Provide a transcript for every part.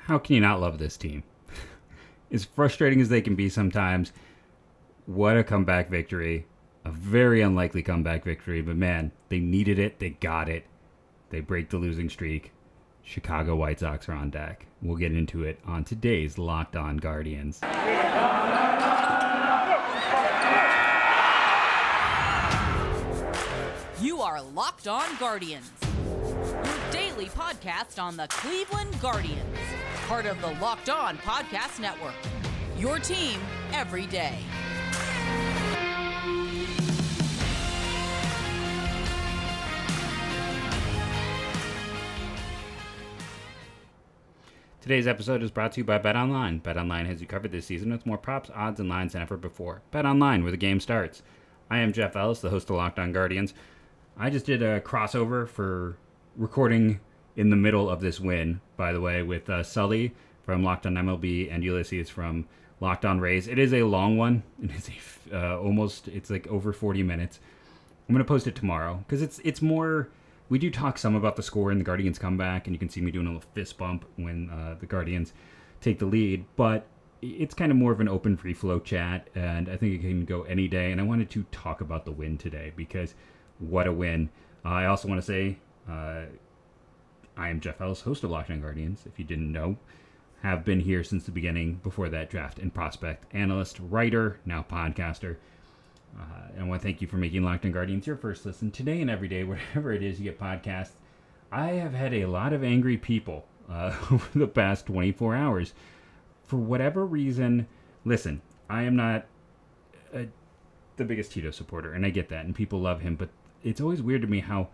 how can you not love this team? As frustrating as they can be sometimes, what a comeback victory. A very unlikely comeback victory, but man, they needed it. They got it. They break the losing streak. Chicago White Sox are on deck. We'll get into it on today's Locked On Guardians. You are Locked On Guardians, your daily podcast on the Cleveland Guardians, part of the Locked On Podcast Network, your team every day. Today's episode is brought to you by BetOnline. BetOnline has you covered this season with more props, odds, and lines than ever before. BetOnline, where the game starts. I am Jeff Ellis, the host of Locked On Guardians. I just did a crossover for recording in the middle of this win, by the way, with Sully from Locked On MLB and Ulysses from Locked On Rays. It is a long one. It is it's like over 40 minutes. I'm going to post it tomorrow because it's more... We do talk some about the score and the Guardians comeback, and you can see me doing a little fist bump when the Guardians take the lead. But it's kind of more of an open, free-flow chat, and I think it can go any day. And I wanted to talk about the win today because what a win. I also want to say I am Jeff Ellis, host of Locked On Guardians, if you didn't know. Have been here since the beginning, before that draft and prospect analyst, writer, now podcaster. And I want to thank you for making Locked On Guardians your first listen today and every day, wherever it is you get podcasts. I have had a lot of angry people over the past 24 hours. For whatever reason, listen, I am not the biggest Tito supporter, and I get that, and people love him, but it's always weird to me how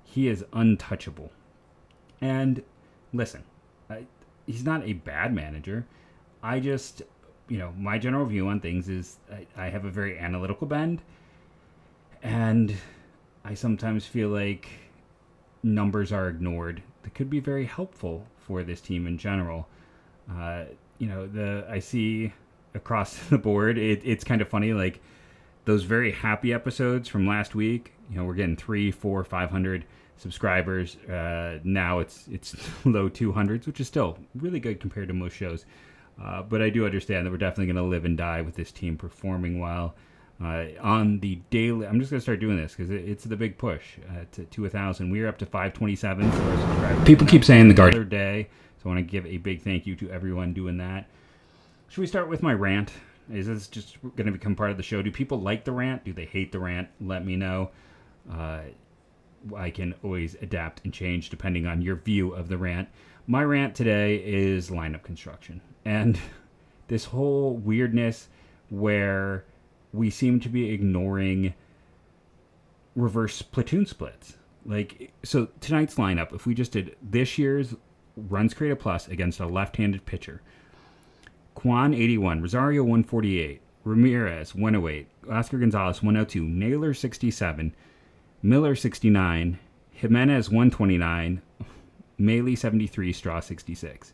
he is untouchable. And listen, he's not a bad manager. I just... my general view on things is I have a very analytical bend, and I sometimes feel like numbers are ignored that could be very helpful for this team in general. I see across the board, it's kind of funny, like those very happy episodes from last week, we're getting 300, 400, 500 subscribers. Now it's low 200s, which is still really good compared to most shows. But I do understand that we're definitely going to live and die with this team performing well on the daily. I'm just going to start doing this because it's the big push to 1,000. We're up to 527 for our subscribers. People keep saying the Guardian day, so I want to give a big thank you to everyone doing that. Should we start with my rant? Is this just going to become part of the show? Do people like the rant? Do they hate the rant? Let me know. I can always adapt and change depending on your view of the rant. My rant today is lineup construction. And this whole weirdness where we seem to be ignoring reverse platoon splits. So tonight's lineup, if we just did this year's runs created plus against a left-handed pitcher, Kwan 81, Rosario 148, Ramirez 108, Oscar Gonzalez 102, Naylor 67, Miller 69, Jimenez 129, Maile 73, Straw 66.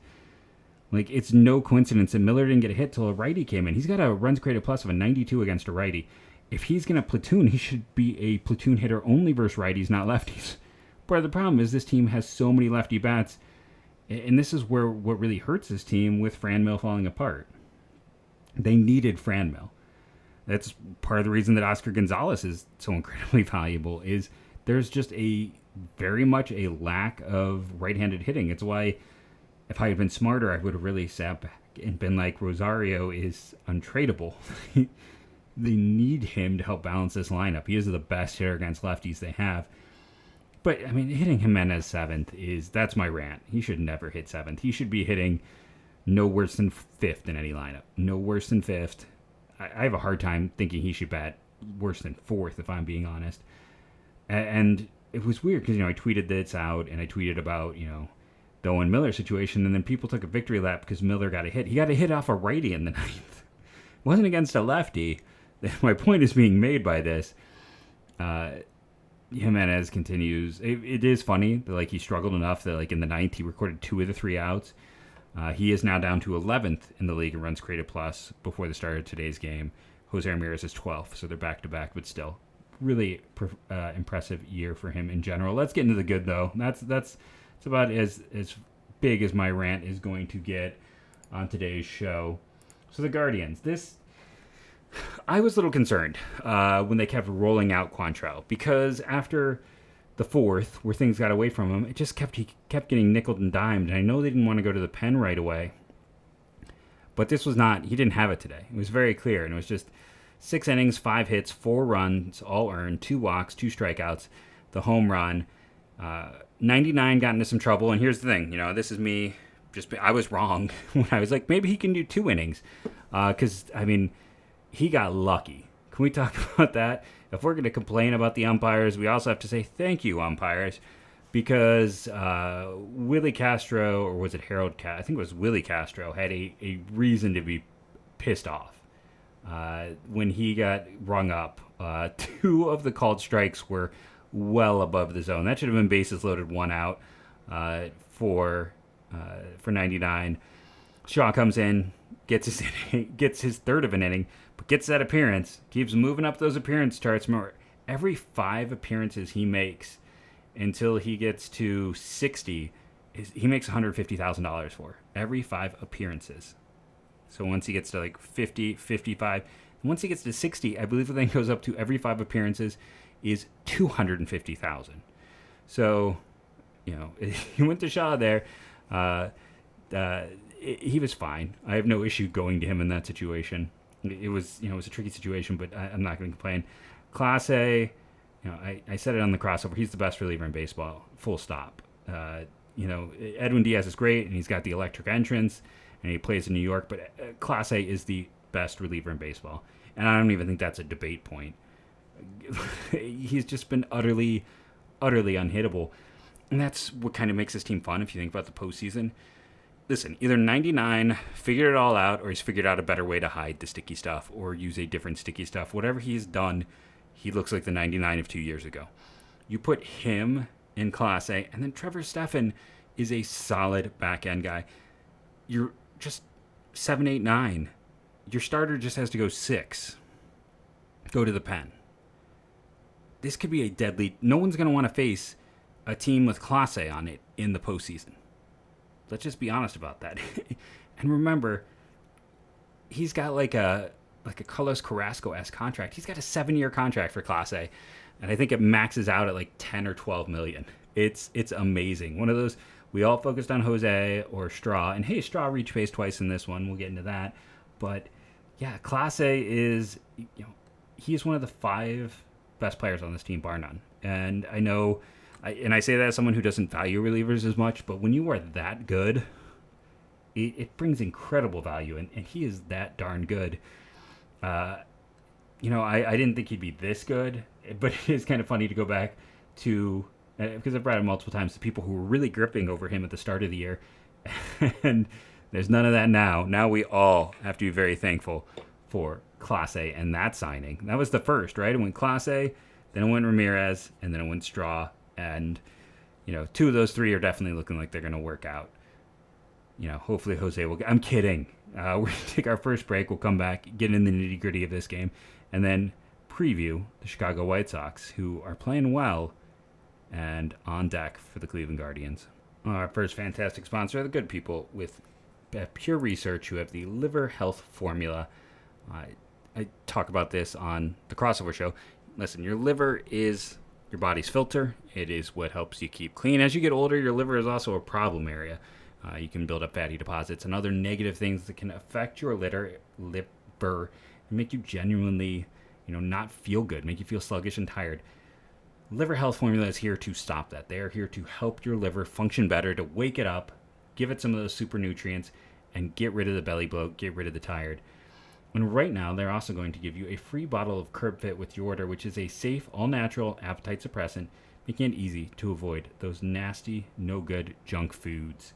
It's no coincidence that Miller didn't get a hit till a righty came in. He's got a runs created plus of a 92 against a righty. If he's going to platoon, he should be a platoon hitter only versus righties, not lefties. But the problem is this team has so many lefty bats, and this is where what really hurts this team with Franmil falling apart. They needed Franmil. That's part of the reason that Oscar Gonzalez is so incredibly valuable, is there's just very much a lack of right-handed hitting. It's why if I had been smarter, I would have really sat back and been like, Rosario is untradeable. They need him to help balance this lineup. He is the best hitter against lefties they have. But, hitting Jimenez 7th that's my rant. He should never hit 7th. He should be hitting no worse than 5th in any lineup. No worse than 5th. I have a hard time thinking he should bat worse than 4th, if I'm being honest. And it was weird because, I tweeted this out, and I tweeted about, the Owen Miller situation, and then people took a victory lap because Miller got a hit. He got a hit off a righty in the 9th. It wasn't against a lefty. My point is being made by this. Jimenez continues. It is funny that he struggled enough that in the 9th he recorded 2 of the 3 outs. He is now down to 11th in the league in runs created plus before the start of today's game. Jose Ramirez is 12th, so they're back to back, but still really impressive year for him in general. Let's get into the good though. That's about as big as my rant is going to get on today's show. So the Guardians, I was a little concerned when they kept rolling out Quantrill, because after the fourth, where things got away from him, he kept getting nickeled and dimed, and I know they didn't want to go to the pen right away. But this was not, he didn't have it today. It was very clear, and it was just 6 innings, 5 hits, 4 runs, all earned, 2 walks, 2 strikeouts, the home run. 99 got into some trouble, and here's the thing, this is me, I was wrong when I was like, maybe he can do 2 innings, because, he got lucky. Can we talk about that? If we're going to complain about the umpires, we also have to say thank you, umpires, because Willie Castro, or was it Harold Castro? I think it was Willie Castro, had a reason to be pissed off. When he got rung up, 2 of the called strikes were well above the zone. That should have been bases loaded, 1 out for 99. Shaw comes in, gets his third of an inning, but gets that appearance, keeps moving up those appearance charts. Remember, every 5 appearances he makes until he gets to 60, he makes $150,000 for every 5 appearances. So once he gets to like 50, 55, and once he gets to 60, I believe the thing goes up to every 5 appearances is $250,000. So, he went to Shaw there. He was fine. I have no issue going to him in that situation. It was a tricky situation, but I'm not going to complain. Class A, I said it on the crossover. He's the best reliever in baseball. Full stop. Edwin Diaz is great, and he's got the electric entrance, and he plays in New York. But Class A is the best reliever in baseball, and I don't even think that's a debate point. He's just been utterly unhittable, and that's what kind of makes this team fun if you think about the postseason. Listen, either 99 figured it all out, or he's figured out a better way to hide the sticky stuff or use a different sticky stuff. Whatever he's done, he looks like the 99 of 2 years ago. You put him in Class A, and then Trevor Stephan is a solid back-end guy. You're just 7, 8, 9. Your starter just has to go 6. Go to the pen. This could be a deadly... No one's going to want to face a team with Class A on it in the postseason. Let's just be honest about that. And remember, he's got like a Carlos Carrasco-esque contract. He's got a 7-year contract for Class A, and I think it maxes out at like 10 or 12 million. It's amazing. One of those, we all focused on Jose or Straw, and hey, Straw reached base twice in this one. We'll get into that. But yeah, Class A is, he is one of the 5 best players on this team, bar none. And I know... I say that as someone who doesn't value relievers as much, but when you are that good, it brings incredible value, and he is that darn good. I didn't think he'd be this good, but it is kind of funny to go back to, because I've brought it multiple times, the people who were really gripping over him at the start of the year, and there's none of that now. Now we all have to be very thankful for Class A and that signing. That was the first, right? It went Class A, then it went Ramirez, and then it went Straw. And, 2 of those 3 are definitely looking like they're going to work out. Hopefully Jose will... I'm kidding. We're going to take our first break. We'll come back, get in the nitty-gritty of this game, and then preview the Chicago White Sox, who are playing well and on deck for the Cleveland Guardians. Our first fantastic sponsor are the good people with Pure Research, who have the liver health formula. I talk about this on the crossover show. Listen, your liver is... your body's filter. It is what helps you keep clean. As you get older, your liver is also a problem area. You can build up fatty deposits and other negative things that can affect your liver and make you genuinely, not feel good, make you feel sluggish and tired. Liver Health Formula is here to stop that. They are here to help your liver function better, to wake it up, give it some of those super nutrients, and get rid of the belly bloat, get rid of the tired. And right now, they're also going to give you a free bottle of Curb Fit with your order, which is a safe, all-natural appetite suppressant, making it easy to avoid those nasty, no-good junk foods.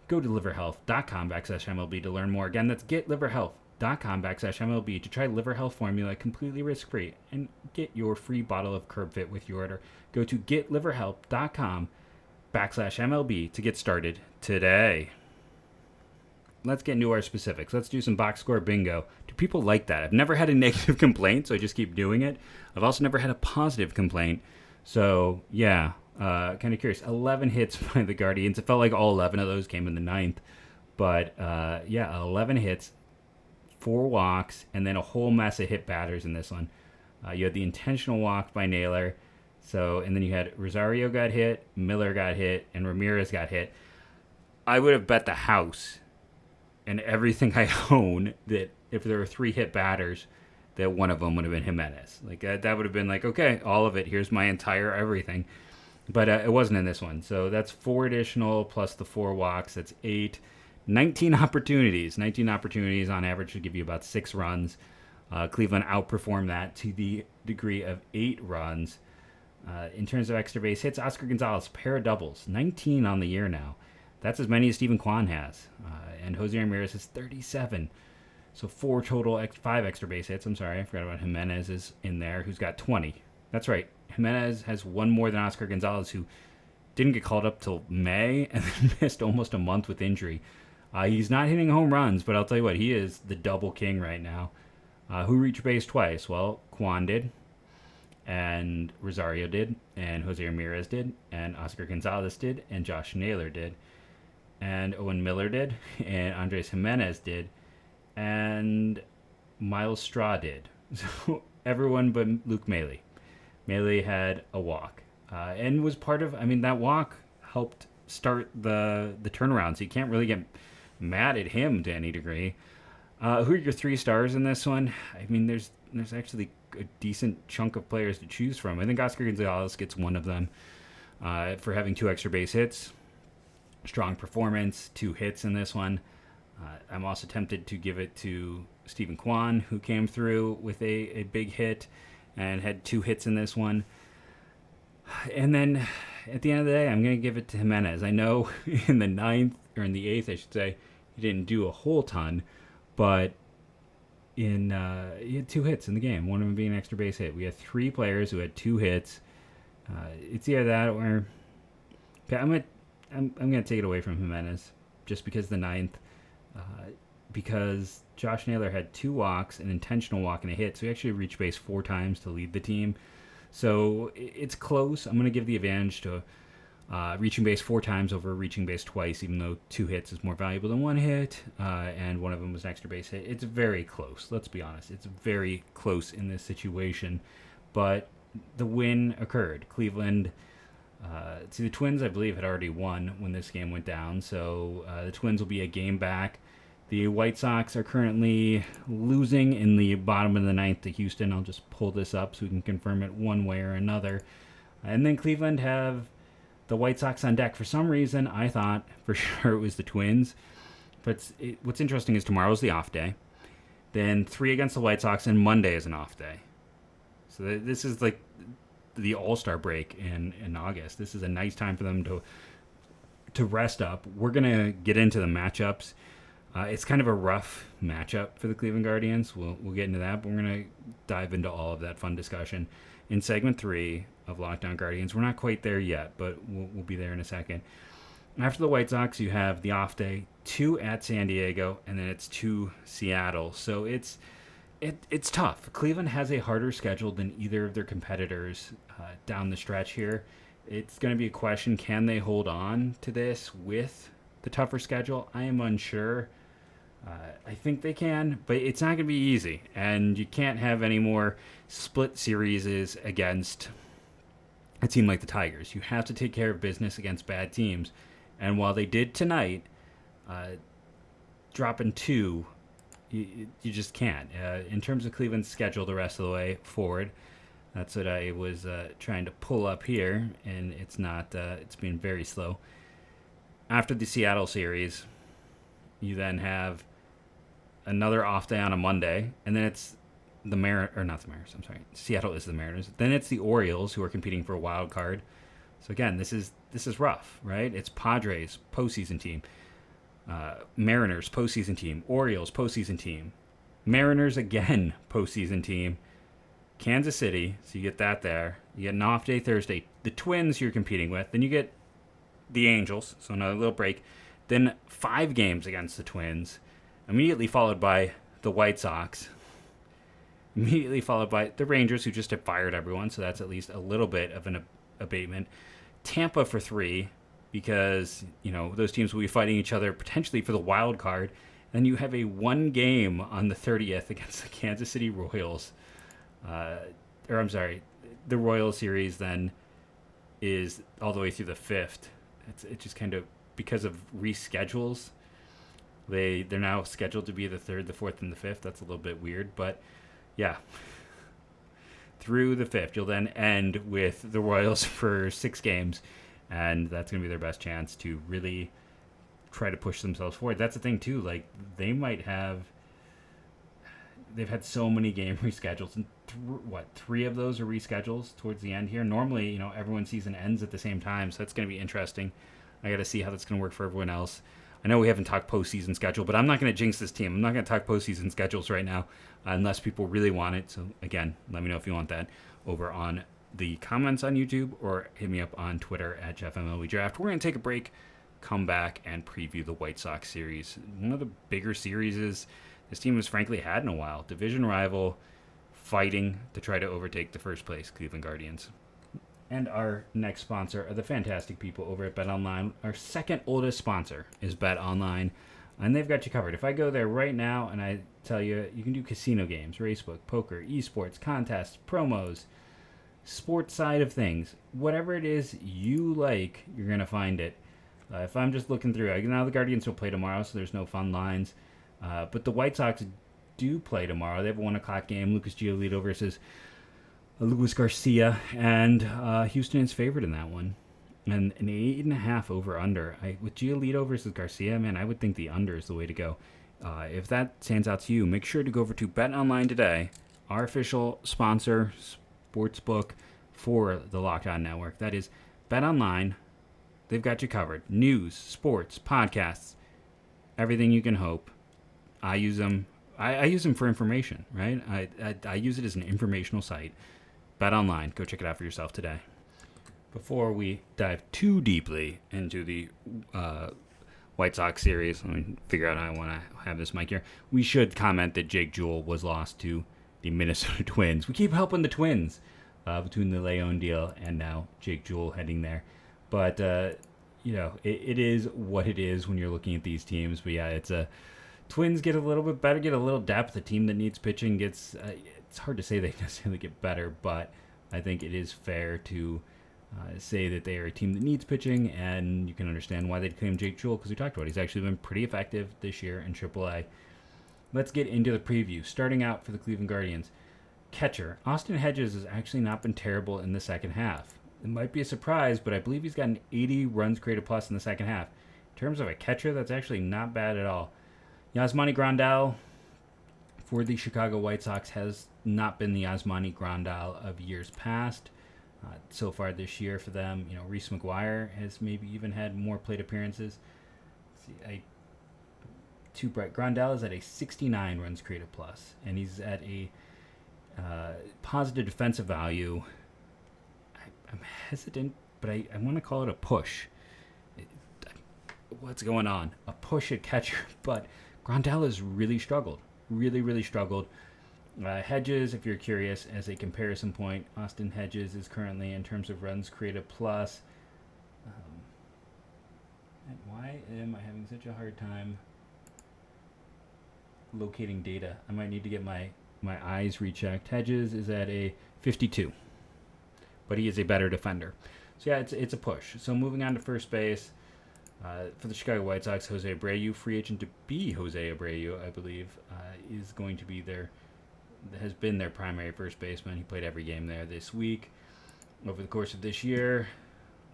Go to liverhealth.com/MLB to learn more. Again, that's getliverhealth.com/MLB to try Liver Health Formula completely risk-free and get your free bottle of Curb Fit with your order. Go to getliverhealth.com/MLB to get started today. Let's get into our specifics. Let's do some box score bingo. Do people like that? I've never had a negative complaint, so I just keep doing it. I've also never had a positive complaint. So, yeah, Kind of curious. 11 hits by the Guardians. It felt like all 11 of those came in the ninth. But, 11 hits, 4 walks, and then a whole mess of hit batters in this one. You had the intentional walk by Naylor. And then you had Rosario got hit, Miller got hit, and Ramirez got hit. I would have bet the house and everything I own that if there were 3 hit batters, that one of them would have been Jimenez. Like that would have been like, okay, all of it. Here's my entire everything. But it wasn't in this one. So that's 4 additional plus the 4 walks. That's 8. 19 opportunities. 19 opportunities on average should give you about 6 runs. Cleveland outperformed that to the degree of 8 runs. In terms of extra base hits, Oscar Gonzalez, pair of doubles. 19 on the year now. That's as many as Stephen Kwan has. And Jose Ramirez has 37. So 5 extra base hits. I'm sorry, I forgot about Jimenez is in there, who's got 20. That's right. Jimenez has 1 more than Oscar Gonzalez, who didn't get called up till May and then missed almost a month with injury. He's not hitting home runs, but I'll tell you what, he is the double king right now. Who reached base twice? Well, Kwan did, and Rosario did, and Jose Ramirez did, and Oscar Gonzalez did, and Josh Naylor did, and Owen Miller did, and Andres Jimenez did, and Miles Straw did. So everyone but Luke Maile. Maile had a walk, and was part of. I mean, that walk helped start the turnaround. So you can't really get mad at him to any degree. Who are your 3 stars in this one? I mean, there's actually a decent chunk of players to choose from. I think Oscar Gonzalez gets one of them for having 2 extra base hits. Strong performance, 2 hits in this one. I'm also tempted to give it to Stephen Kwan, who came through with a big hit and had 2 hits in this one. And then at the end of the day, I'm going to give it to Jimenez. I know in the 9th, or in the 8th, I should say, he didn't do a whole ton, but he had 2 hits in the game, one of them being an extra base hit. We had 3 players who had 2 hits. It's either that or... Okay, I'm going to take it away from Jimenez just because the 9th. Because Josh Naylor had 2 walks, an intentional walk, and a hit. So he actually reached base 4 times to lead the team. So it's close. I'm going to give the advantage to reaching base 4 times over reaching base twice, even though 2 hits is more valuable than 1 hit, and one of them was an extra base hit. It's very close. Let's be honest. It's very close in this situation. But the win occurred. Cleveland... the Twins, I believe, had already won when this game went down, so the Twins will be a game back. The White Sox are currently losing in the bottom of the 9th to Houston. I'll just pull this up so we can confirm it one way or another. And then Cleveland have the White Sox on deck. For some reason, I thought for sure it was the Twins. But what's interesting is tomorrow's the off day. Then 3 against the White Sox, and Monday is an off day. So this is like the All-Star break in August. This is a nice time for them to rest up. We're going to get into the matchups. It's kind of a rough matchup for the Cleveland Guardians. We'll get into that, but we're going to dive into all of that fun discussion in segment 3 of Lockdown Guardians. We're not quite there yet, but we'll be there in a second. After the White Sox, you have the off day, 2 at San Diego, and then it's 2 Seattle. So it's tough. Cleveland has a harder schedule than either of their competitors down the stretch here. It's going to be a question, can they hold on to this with the tougher schedule? I am unsure. I think they can, but it's not going to be easy. And you can't have any more split series against a team like the Tigers. You have to take care of business against bad teams. And while they did tonight, dropping 2... You just can't. In terms of Cleveland's schedule the rest of the way forward, that's what I was trying to pull up here, and it's not. It's been very slow. After the Seattle series, you then have another off day on a Monday, and then it's the Mariners. I'm sorry. Seattle is the Mariners. Then it's the Orioles, who are competing for a wild card. So again, this is rough, right? It's Padres, postseason team. Mariners, postseason team. Orioles, postseason team. Mariners, again, postseason team. Kansas City, so you get that there. You get an off day Thursday. The Twins you're competing with. Then you get the Angels, so another little break. Then 5 games against the Twins. Immediately followed by the White Sox. Immediately followed by the Rangers, who just have fired everyone, so that's at least a little bit of an abatement. Tampa for 3, because, those teams will be fighting each other potentially for the wild card. And you have a 1 game on the 30th against the Kansas City Royals. The Royals series then is all the way through the 5th. It's just kind of because of reschedules. They're now scheduled to be the 3rd, the 4th, and the 5th. That's a little bit weird, but yeah. Through the 5th, you'll then end with the Royals for 6 games, and that's going to be their best chance to really try to push themselves forward. That's the thing, too. Like, they've had so many game reschedules, and 3 of those are reschedules towards the end here. Normally, everyone's season ends at the same time, so that's going to be interesting. I got to see how that's going to work for everyone else. I know we haven't talked postseason schedule, but I'm not going to jinx this team. I'm not going to talk postseason schedules right now unless people really want it. So, again, let me know if you want that over on the comments on YouTube or hit me up on Twitter at JeffMLBDraft. We're going to take a break, come back, and preview the White Sox series. One of the bigger series this team has frankly had in a while. Division rival fighting to try to overtake the first place Cleveland Guardians. And our next sponsor are the fantastic people over at BetOnline. Our second oldest sponsor is BetOnline, and they've got you covered. If I go there right now and I tell you, you can do casino games, racebook, poker, esports, contests, promos, sports side of things. Whatever it is you like, you're going to find it. If I'm just looking through, now the Guardians will play tomorrow, so there's no fun lines. But the White Sox do play tomorrow. They have a 1 o'clock game, Lucas Giolito versus Luis Garcia, and Houston is favored in that one. And an 8.5 over-under. With Giolito versus Garcia, man, I would think the under is the way to go. If that stands out to you, make sure to go over to BetOnline today, our official sponsor, sportsbook for the Locked On Network. That is BetOnline. They've got you covered. News, sports, podcasts, everything you can hope. I use them. I use them for information, right? I use it as an informational site. BetOnline. Go check it out for yourself today. Before we dive too deeply into the White Sox series, let me figure out how I want to have this mic here. We should comment that Jake Jewell was lost to the Minnesota Twins. We keep helping the Twins between the Leon deal and now Jake Jewell heading there. But, it is what it is when you're looking at these teams. But, yeah, Twins get a little bit better, get a little depth. The team that needs pitching gets it's hard to say they necessarily get better, but I think it is fair to say that they are a team that needs pitching, and you can understand why they'd claim Jake Jewell, because we talked about it. He's actually been pretty effective this year in AAA. Let's get into the preview. Starting out for the Cleveland Guardians, catcher Austin Hedges has actually not been terrible in the second half. It might be a surprise, but I believe he's got an 80 runs created plus in the second half. In terms of a catcher, that's actually not bad at all. Yasmani Grandal for the Chicago White Sox has not been the Yasmani Grandal of years past. So far this year for them, Reese McGuire has maybe even had more plate appearances. Too bright. Grandal is at a 69 runs created plus, and he's at a positive defensive value. I'm hesitant, but I want to call it a push. What's going on? A push at catcher, but Grandal has really struggled. Really struggled. Hedges, if you're curious, as a comparison point, Austin Hedges is currently, in terms of runs created plus. And why am I having such a hard time locating data? I might need to get my eyes rechecked. Hedges is at a 52, but he is a better defender. So yeah, it's a push. So moving on to first base. For the Chicago White Sox, Jose Abreu, free agent to be Jose Abreu, I believe, is going to be has been their primary first baseman. He played every game there this week. Over the course of this year,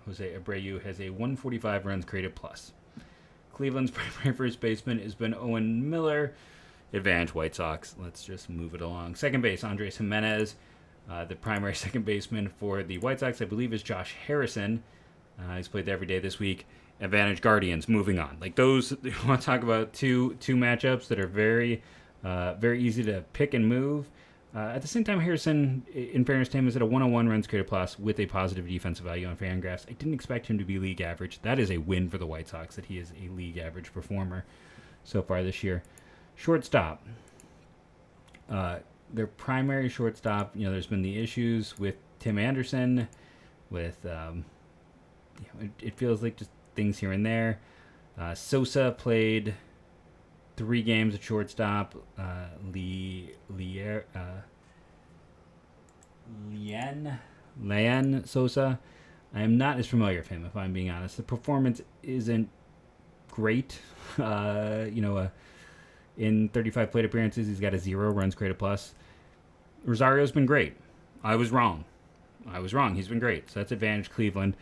Jose Abreu has a 145 runs created plus. Cleveland's primary first baseman has been Owen Miller. Advantage White Sox. Let's just move it along. Second base, Andres Jimenez. The primary second baseman for the White Sox, I believe, is Josh Harrison. He's played there every day this week. Advantage Guardians. Moving on. Like those, you want to talk about two matchups that are very easy to pick and move. At the same time, Harrison, in fairness to him, is at a 101 runs created plus with a positive defensive value on Fangraphs. I didn't expect him to be league average. That is a win for the White Sox that he is a league average performer so far this year. Shortstop. Their primary shortstop, there's been the issues with Tim Anderson, with it feels like just things here and there. Sosa played 3 games at shortstop. Leanne Sosa. I am not as familiar with him, if I'm being honest. The performance isn't great. In 35 plate appearances, he's got a 0 runs created plus. Rosario's been great. I was wrong. He's been great. So that's advantage Cleveland.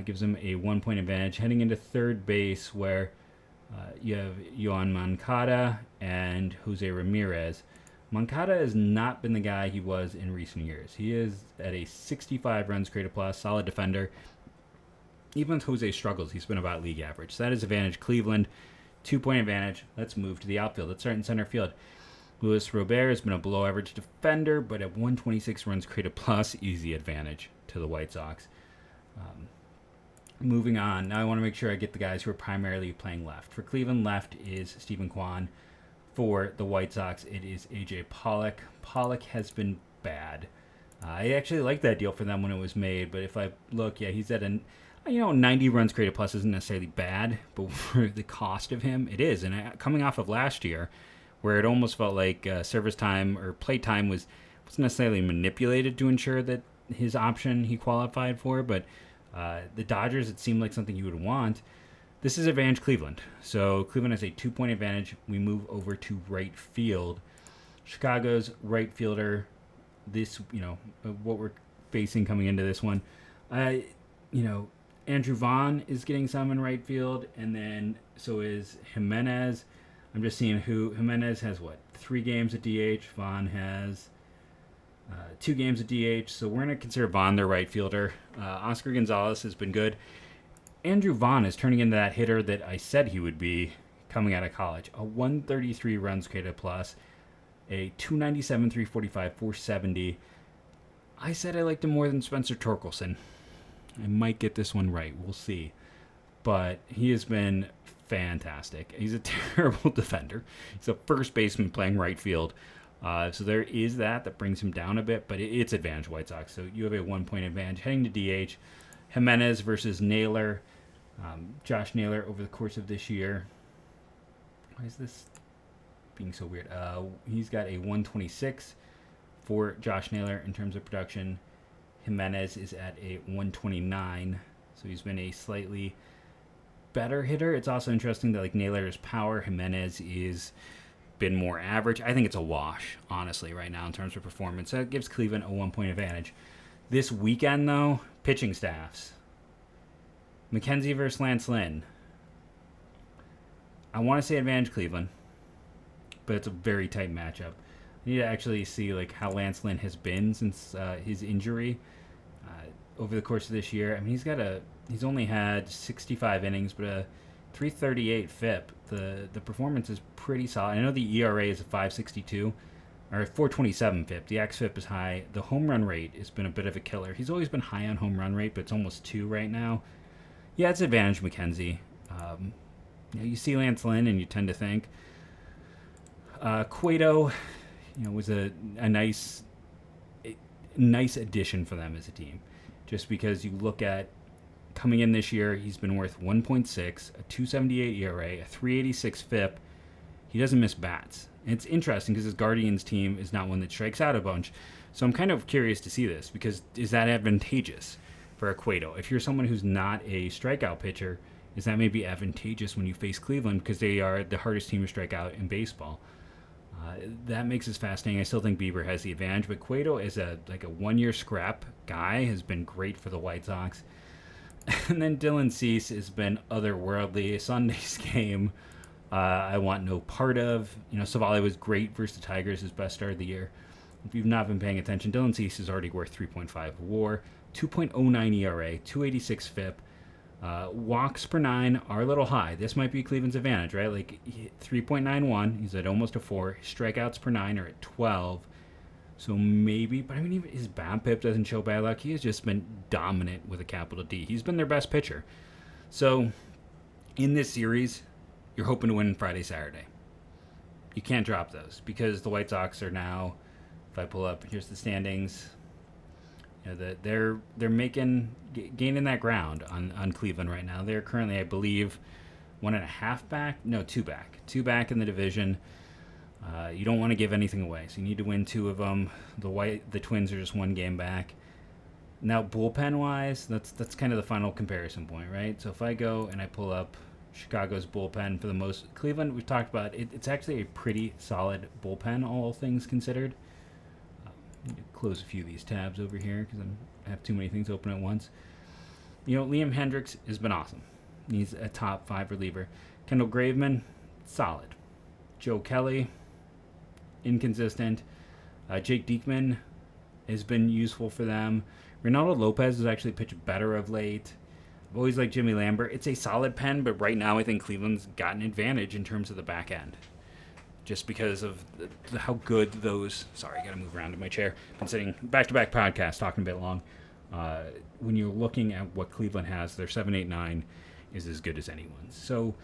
Gives him a 1-point advantage. Heading into third base, where you have Yoan Moncada and Jose Ramirez. Moncada has not been the guy he was in recent years. He is at a 65 runs created plus, solid defender. Even if Jose struggles, he's been about league average. So that is advantage Cleveland. 2-point advantage. Let's move to the outfield. Let's start in center field. Luis Robert has been a below average defender, but at 126 runs created plus, easy advantage to the White Sox. Moving on. Now I want to make sure I get the guys who are primarily playing left. For Cleveland, left is Stephen Kwan. For the White Sox, it is A.J. Pollock. Pollock has been bad. I actually liked that deal for them when it was made, but if I look, he's at 90 runs created plus isn't necessarily bad, but for the cost of him, it is. And coming off of last year, where it almost felt like service time or play time wasn't necessarily manipulated to ensure that his option he qualified for, but the Dodgers, it seemed like something you would want. This is advantage Cleveland. So Cleveland has a 2-point advantage. We move over to right field. Chicago's right fielder, what we're facing coming into this one. Andrew Vaughn is getting some in right field, and then so is Jimenez. I'm just seeing who Jimenez has. 3 games at DH. Vaughn has 2 games at DH. So we're going to consider Vaughn their right fielder. Oscar Gonzalez has been good. Andrew Vaughn is turning into that hitter that I said he would be coming out of college. A 133 runs created plus, a 297, 345, 470. I said I liked him more than Spencer Torkelson. I might get this one right. We'll see. But he has been fantastic. He's a terrible defender. He's a first baseman playing right field. So there is that brings him down a bit, but it's advantage White Sox. So you have a 1-point advantage. Heading to DH, Jimenez versus Naylor. Josh Naylor over the course of this year. Why is this being so weird? He's got a 126 for Josh Naylor in terms of production. Jimenez is at a 129, so he's been a slightly better hitter. It's also interesting that Naylor's power, Jimenez is been more average. I think it's a wash, honestly, right now in terms of performance. So it gives Cleveland a 1-point advantage. This weekend, though, pitching staffs. McKenzie versus Lance Lynn. I want to say advantage Cleveland, but it's a very tight matchup. I need to actually see how Lance Lynn has been since his injury over the course of this year. I mean, he's only had 65 innings, but a 338 FIP. The performance is pretty solid. I know the ERA is a 5.62 or 4.27 FIP. The xFIP is high. The home run rate has been a bit of a killer. He's always been high on home run rate, but it's almost 2 right now. Yeah, it's advantage McKenzie. You see Lance Lynn and you tend to think Cueto, was a nice addition for them as a team. Just because you look at coming in this year, he's been worth 1.6, a 2.78 ERA, a 3.86 FIP. He doesn't miss bats. And it's interesting because his Guardians team is not one that strikes out a bunch. So I'm kind of curious to see this because is that advantageous for a Cueto? If you're someone who's not a strikeout pitcher, is that maybe advantageous when you face Cleveland because they are the hardest team to strike out in baseball? That makes this fascinating. I still think Bieber has the advantage, but Cueto is a 1-year scrap guy, has been great for the White Sox. And then Dylan Cease has been otherworldly. Sunday's game, I want no part of. Savali was great versus the Tigers, his best start of the year. If you've not been paying attention, Dylan Cease is already worth 3.5 WAR, 2.09 ERA, 286 FIP. Walks per 9 are a little high. This might be Cleveland's advantage, right? 3.91. He's at almost a 4. Strikeouts per 9 are at 12. So maybe, but I mean, even his BABIP doesn't show bad luck. He has just been dominant with a capital D. He's been their best pitcher. So in this series, you're hoping to win Friday, Saturday. You can't drop those because the White Sox are now, if I pull up, here's the standings. They're gaining that ground on Cleveland right now. They're currently, I believe, 1.5 back. No, two back in the division. You don't want to give anything away, so you need to win 2 of them. The Twins are just 1 game back. Now, bullpen wise, that's kind of the final comparison point, right? So if I go and I pull up Chicago's bullpen for the most, Cleveland, we've talked about it's actually a pretty solid bullpen, all things considered. Need to close a few of these tabs over here because I have too many things open at once. Liam Hendricks has been awesome. He's a top 5 reliever. Kendall Graveman, solid. Joe Kelly, inconsistent. Jake Diekman has been useful for them. Ronaldo Lopez has actually pitched better of late. I've always liked Jimmy Lambert. It's a solid pen, but right now I think Cleveland's got an advantage in terms of the back end. Just because of how good those... Sorry, I got to move around in my chair. Been sitting back-to-back podcasts, talking a bit long. When you're looking at what Cleveland has, their 7.89 is as good as anyone's. So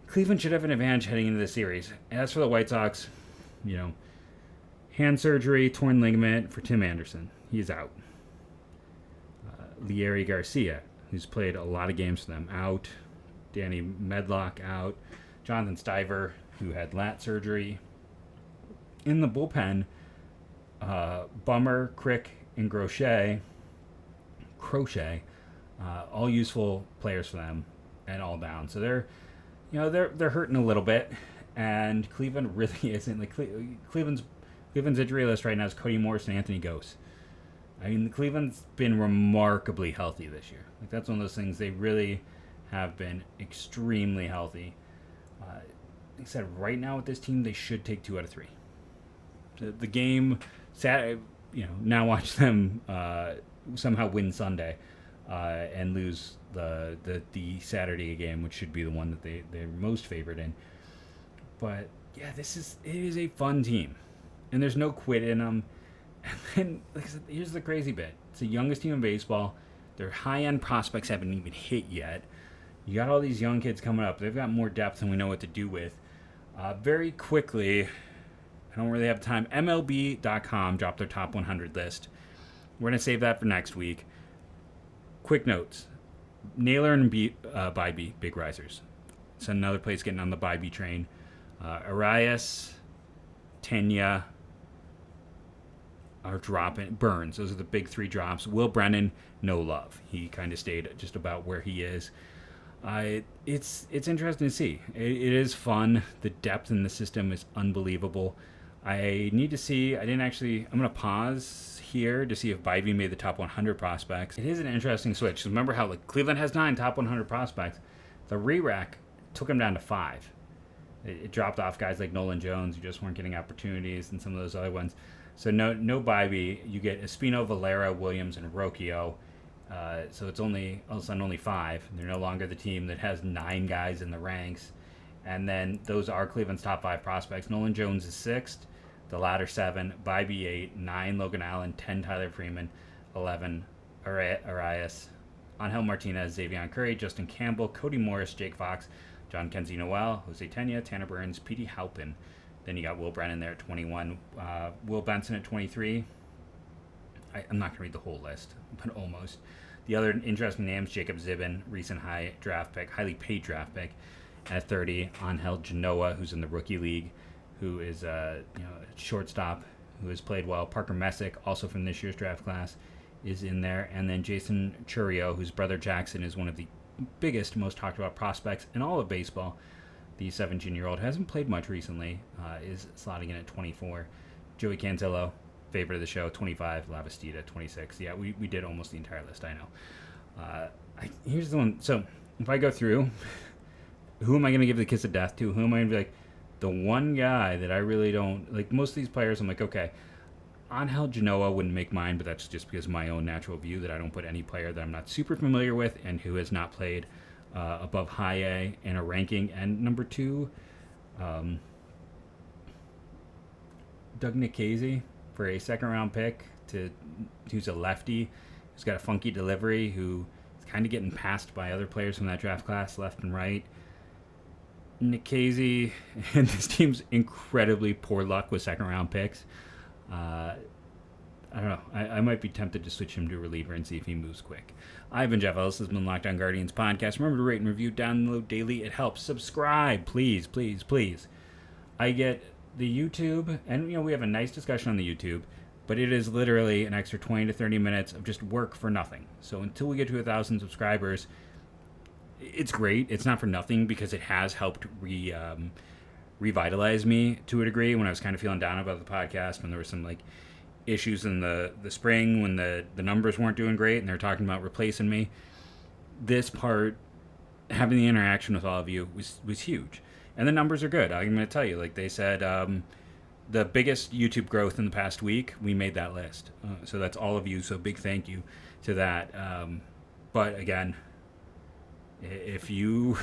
Cleveland should have an advantage heading into the series. As for the White Sox, hand surgery, torn ligament for Tim Anderson. He's out. Leury Garcia, who's played a lot of games for them, out. Danny Medlock, out. Jonathan Stiver, who had lat surgery. In the bullpen, Bummer, Crick, and Crochet, all useful players for them, and all down. So they're hurting a little bit, and Cleveland really isn't. Like Cleveland's injury list right now is Cody Morris and Anthony Gose. I mean, Cleveland's been remarkably healthy this year. Like that's one of those things. They really have been extremely healthy. Like I said, right now with this team, they should take 2 out of 3. The game, now watch them somehow win Sunday and lose the Saturday game, which should be the one that they're most favored in. But yeah, it is a fun team, and there's no quit in them. And then, like I said, here's the crazy bit: it's the youngest team in baseball. Their high-end prospects haven't even hit yet. You got all these young kids coming up. They've got more depth than we know what to do with. Very quickly, I don't really have time. MLB.com dropped their top 100 list. We're going to save that for next week. Quick notes. Naylor and Bybee, big risers. So another place getting on the Bybee train. Arias, Tenya are dropping. Burns, those are the big 3 drops. Will Brennan, no love. He kind of stayed just about where he is. It's interesting to see. It is fun. The depth in the system is unbelievable. I need to see. I'm going to pause here to see if Bybee made the top 100 prospects. It is an interesting switch. Remember how Cleveland has 9 top 100 prospects. The re-rack took him down to 5. It dropped off guys like Nolan Jones who just weren't getting opportunities, and some of those other ones. So no Bybee. You get Espino, Valera, Williams, and Rocchio. So it's all of a sudden only 5. They're no longer the team that has 9 guys in the ranks. And then those are Cleveland's top 5 prospects. Nolan Jones is 6th. The latter 7. Bybee 8. 9 Logan Allen. 10 Tyler Freeman. 11 Arias. Angel Martinez. Xavier Curry. Justin Campbell. Cody Morris. Jake Fox. John Kenzie Noel. Jose Tenya. Tanner Burns. Petey Halpin. Then you got Will Brennan there at 21. Will Benson at 23. I'm not going to read the whole list, but almost. The other interesting names, Jacob Zibin, recent highly paid draft pick. At 30, Angel Genoa, who's in the rookie league, who is a shortstop who has played well. Parker Messick, also from this year's draft class, is in there. And then Jason Churio, whose brother Jackson is one of the biggest, most talked about prospects in all of baseball. The 17-year-old hasn't played much recently, is slotting in at 24. Joey Cantillo, favorite of the show, 25. Lavastida, 26. Yeah, we did almost the entire list, I know. Here's the one. So if I go through, who am I going to give the kiss of death to? Who am I going to be like, the one guy that I really don't, like most of these players, I'm like, okay, Angel Genoa wouldn't make mine, but that's just because of my own natural view that I don't put any player that I'm not super familiar with and who has not played above high A in a ranking. And number 2, Doug Nikhazy for a second-round pick who's a lefty, who's got a funky delivery, who is kind of getting passed by other players from that draft class left and right. Nikhazy and this team's incredibly poor luck with second-round picks. I don't know. I might be tempted to switch him to reliever and see if he moves quick. I've been Jeff Ellis. This has been Locked On Guardians podcast. Remember to rate and review, download daily. It helps. Subscribe, please, please, please. I get the YouTube, and we have a nice discussion on the YouTube, but it is literally an extra 20 to 30 minutes of just work for nothing. So until we get to 1,000 subscribers, it's great. It's not for nothing because it has helped revitalize me to a degree when I was kind of feeling down about the podcast, when there were some issues in the spring when the numbers weren't doing great and they're talking about replacing me. This part, having the interaction with all of you was huge. And the numbers are good. I'm going to tell you, they said, the biggest YouTube growth in the past week, we made that list. So that's all of you. So big thank you to that. But again, if you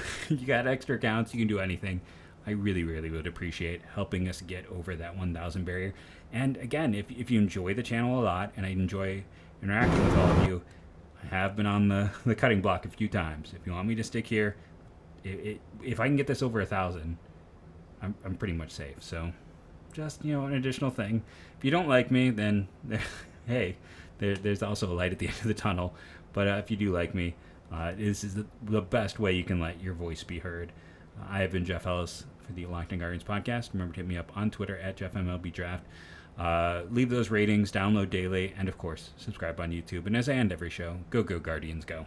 got extra accounts, you can do anything. I really, really would appreciate helping us get over that 1,000 barrier. And again, if you enjoy the channel a lot, and I enjoy interacting with all of you, I have been on the cutting block a few times. If you want me to stick here, if I can get this over 1,000, I'm pretty much safe. So just, an additional thing. If you don't like me, then hey, there's also a light at the end of the tunnel. But if you do like me, this is the best way you can let your voice be heard. I have been Jeff Ellis for the Locked On Guardians podcast. Remember to hit me up on Twitter at JeffMLBDraft. Leave those ratings, download daily, and of course, subscribe on YouTube. And as I end every show, go Guardians, go.